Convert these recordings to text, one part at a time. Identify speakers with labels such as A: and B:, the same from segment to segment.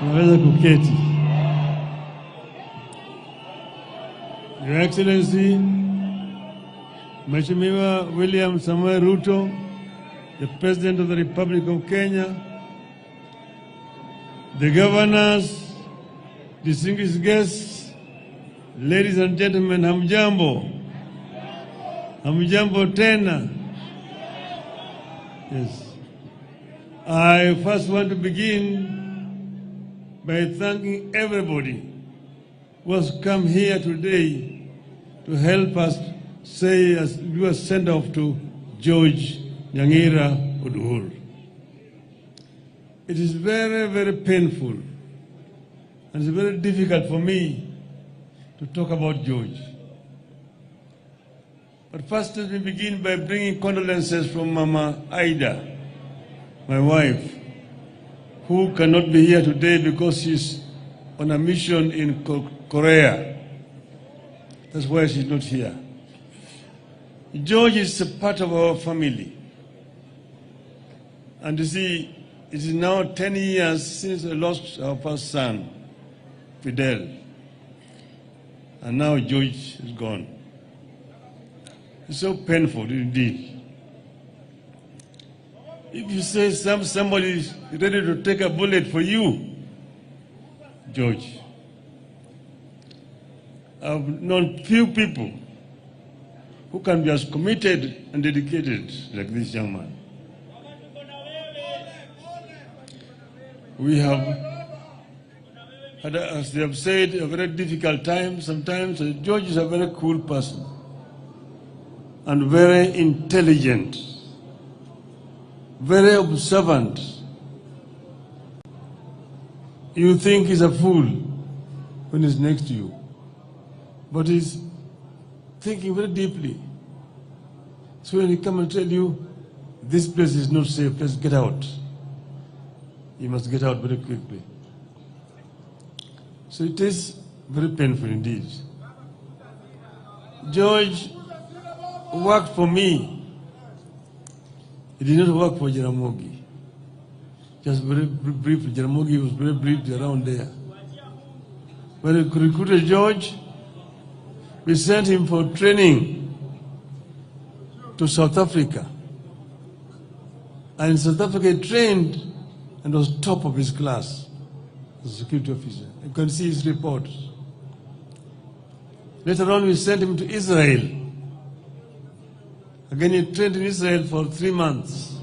A: Unaweza kuketi. Your Excellency, Mheshimiwa William Samoei Ruto, the President of the Republic of Kenya, the governors, distinguished guests, ladies and gentlemen, hamjambo. Hamjambo tena. Yes. I first want to begin by thanking everybody who has come here today to help us do a send-off to George Nyang'ira Oduor. It is very, very painful and it's very difficult for me to talk about George. But first let me begin by bringing condolences from Mama Aida, my wife, who cannot be here today because she's on a mission in Korea. That's why she's not here. George is a part of our family. And you see, it is now 10 years since we lost our first son, Fidel. And now George is gone. It's so painful indeed. If you say somebody is ready to take a bullet for you, George. I've known few people who can be as committed and dedicated like this young man. We have had, as they have said, a very difficult time. Sometimes George is a very cool person and very intelligent, very observant. You think he's a fool when he's next to you, but he's thinking very deeply. So when he comes and tell you, this place is not safe, let's get out, you must get out very quickly. So it is very painful indeed. George worked for me. He did not work for Jaramogi. Just very briefly, Jaramogi was very briefly around there. When we recruited George, we sent him for training to South Africa. And in South Africa he trained and was top of his class as a security officer. You can see his reports. Later on we sent him to Israel. Again he trained in Israel for 3 months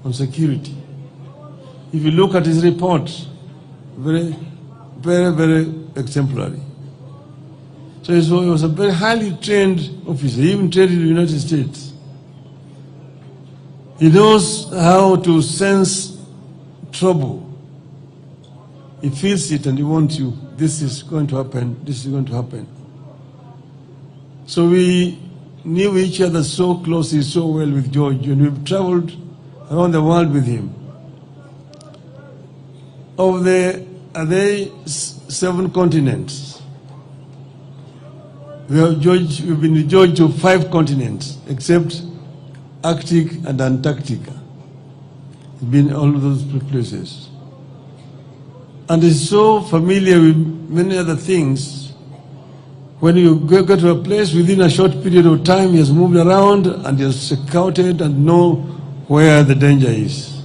A: on security. If you look at his reports, very, very, very exemplary. So he was a very highly trained officer. He even trained in the United States. He knows how to sense trouble. He feels it and he wants you. This is going to happen. This is going to happen. So we knew each other so closely, so well with George, and we've traveled around the world with him. Are there 7 continents? We've been with George to 5 continents, except Arctic and Antarctica. We've been all of those places. And he's so familiar with many other things. When you go to a place within a short period of time, he has moved around and he has scouted and know where the danger is.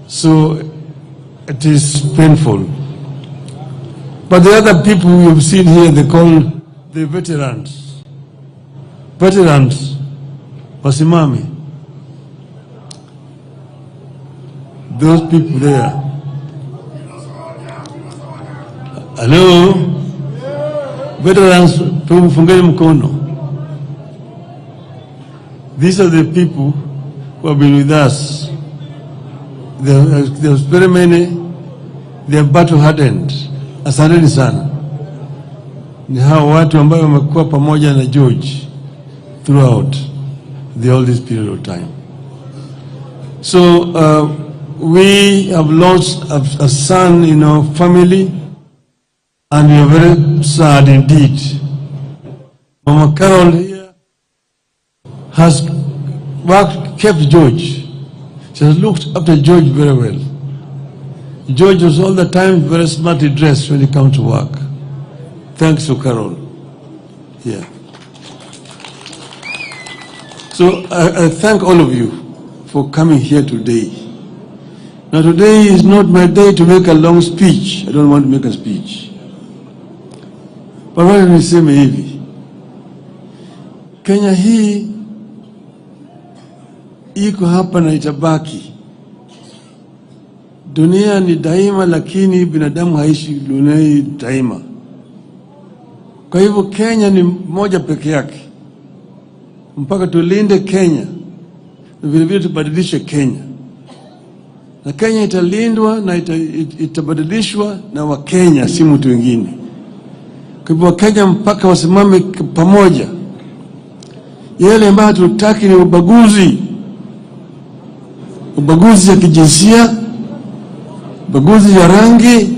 A: So it is painful. But the other people we have seen here, they call the veterans. Veterans, wasimami. Those people there. Hello? Veterans, fungeni mkono. These are the people who have been with us. There's very many. They are battle hardened. Asanteni sana. Ni hao watu ambao wamekuwa pamoja na George throughout all this period of time. So we have lost a son in our family, and we are very sad indeed. Mama Carol here has kept George. She has looked after George very well. George was all the time very smartly dressed when he came to work. Thanks to Carol. Yeah. So I thank all of you for coming here today. Now today is not my day to make a long speech. I don't want to make a speech. But wacha niseme hivi. Kenya hii iko hapa na itabaki. Dunia ni daima, lakini binadamu haishi dunia daima. Kwa hivyo Kenya ni moja peke yake. Mpaka tulinde Kenya, na vile vile tubadilishe Kenya. Na Kenya italindwa na itabadilishwa na Wakenya, si mtu wengine. Kwa hivyo Wakenya mpaka wasimame pamoja. Yale ambayo tutaki ni ubaguzi. Ubaguzi ya kijinsia, ubaguzi ya rangi,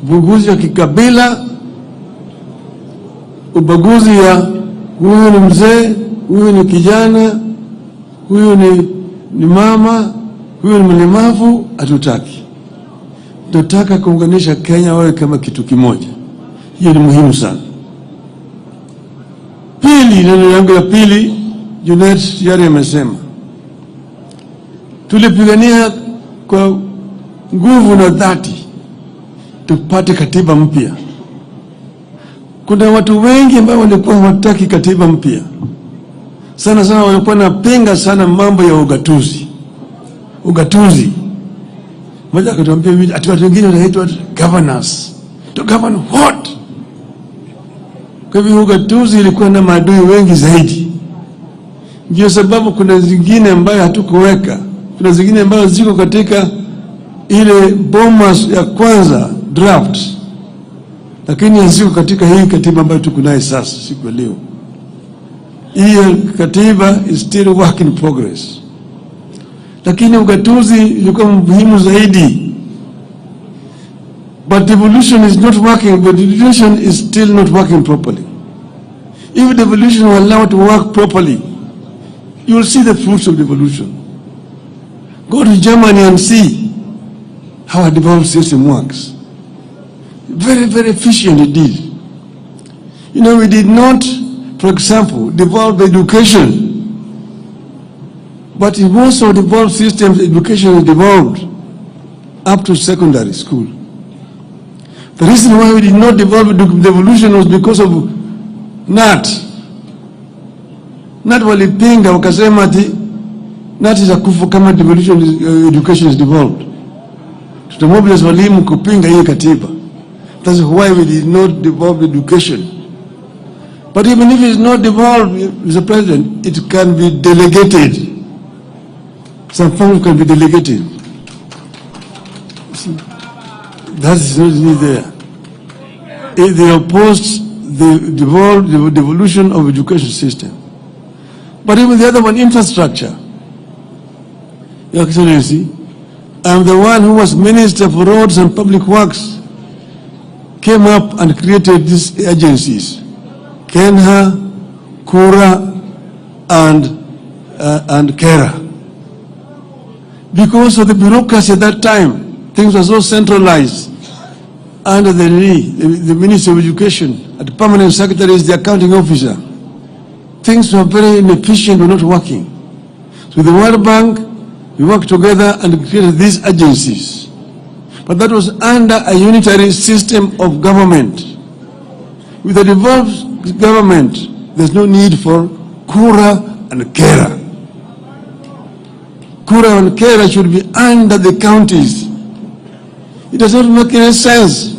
A: ubaguzi ya kikabila, ubaguzi ya huyu ni mzee, huyu ni kijana, huyu ni mama, huyu ni mlemavu. Hatutaki. Tunataka kuunganisha Kenya wawe kama kitu kimoja. Hiyo ni muhimu sana. Pili, neno yangu ya pili, Junet yari amesema, tulipigania kwa nguvu na dhati tupate katiba mpya. Kuna watu wengi ambao walikuwa hawataki katiba mpya. Sana sana walikuwa napinga sana mambo ya ugatuzi. Ugatuzi. Mmoja akatuambia ati watu wengine wanaitwa governors. To govern what? Kwa hivyo ugatuzi ilikuwa na maadui wengi zaidi. Ndio sababu kuna zingine ambayo hatukuweka. Kuna zingine ambayo ziko katika ile bomas ya kwanza draft. Lakini haziko katika hii katiba ambayo tuko nayo sasa siku ya leo. Hii katiba is still work in progress. Lakini ugatuzi ilikuwa muhimu zaidi. But devolution is not working, but devolution is still not working properly. If devolution were allowed to work properly, you will see the fruits of devolution. Go to Germany and see how a devolved system works. Very, very efficient indeed. You know, we did not, for example, devolve education. But in most of devolved systems, education is devolved up to secondary school. The reason why we did not devolve devolution was because of NAT. NAT walipinga wakasema ati NAT itakufa kama devolution education is devolved. Tutamobilize walimu kupinga hii katiba. That's why we did not devolve education. But even if it is not devolved, Mr. President, it can be delegated. Some funds can be delegated. That is not there. If they opposed the devolution of education system. But even the other one, infrastructure. Your Excellency, I'm the one who was Minister for Roads and Public Works, came up and created these agencies, Kenha, Kura, and Kera. Because of the bureaucracy at that time, things were so centralized under the Ministry of Education, and the permanent secretary is the accounting officer. Things were very inefficient, were not working. So with the World Bank, we worked together and created these agencies. But that was under a unitary system of government. With a devolved government, there's no need for Kura and Kera. Kura and Kera should be under the counties. It does not make any sense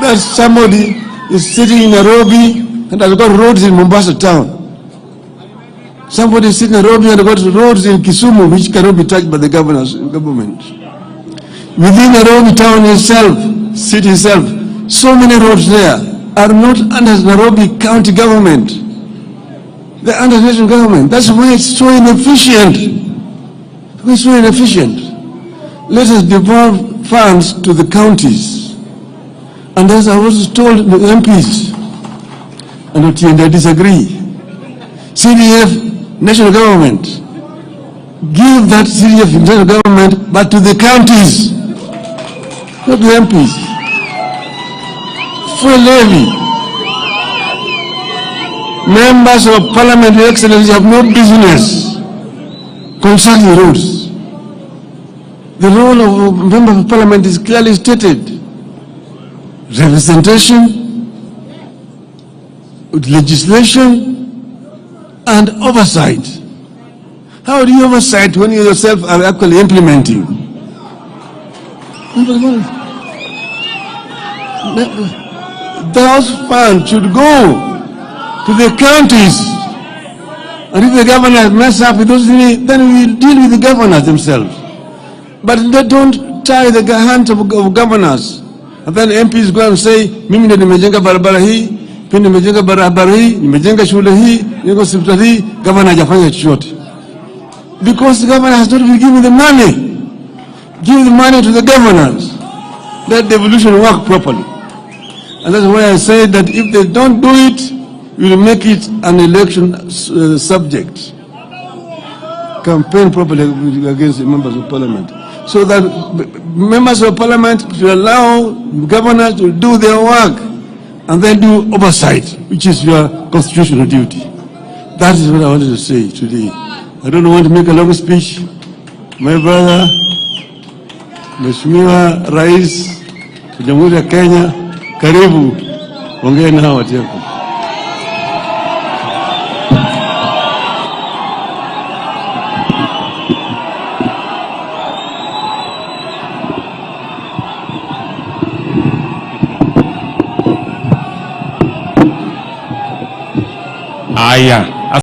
A: that somebody is sitting in Nairobi and has got roads in Mombasa town. Somebody is sitting in Nairobi and has got roads in Kisumu which cannot be touched by the government. Within Nairobi town itself, city itself, so many roads there are not under Nairobi county government. They're under national government. That's why it's so inefficient. It's so inefficient. Let us devolve funds to the counties. And as I was told the MPs, and I disagree. CDF, national government, give that series of internal government, but to the counties, not the MPs. Full levy. Members of Parliament, Your Excellency, have no business concerning roads. The role of a member of Parliament is clearly stated. Representation, legislation, and oversight. How do you oversight when you yourself are actually implementing? Those funds should go to the counties. And if the governors mess up with those things, then we will deal with the governors themselves. But they don't tie the hands of governors. And then MPs go and say, mimi ndio nimejenga barabara hii, pia nimejenga barabara hii, nimejenga shule hii, niko hospitali hii, governor hajafanya chochote. Because the governor has not been given the money. Give the money to the governors. Let devolution work properly. And that's why I say that if they don't do it, we will make it an election subject. Campaign properly against the members of Parliament. So that members of Parliament should allow governors to do their work and then do oversight, which is your constitutional duty. That is what I wanted to say today. I don't want to make a long speech. My brother, Mheshimiwa Rais wa Jamhuri ya Kenya, karibu, ongea na hawa watu yako.
B: Aya.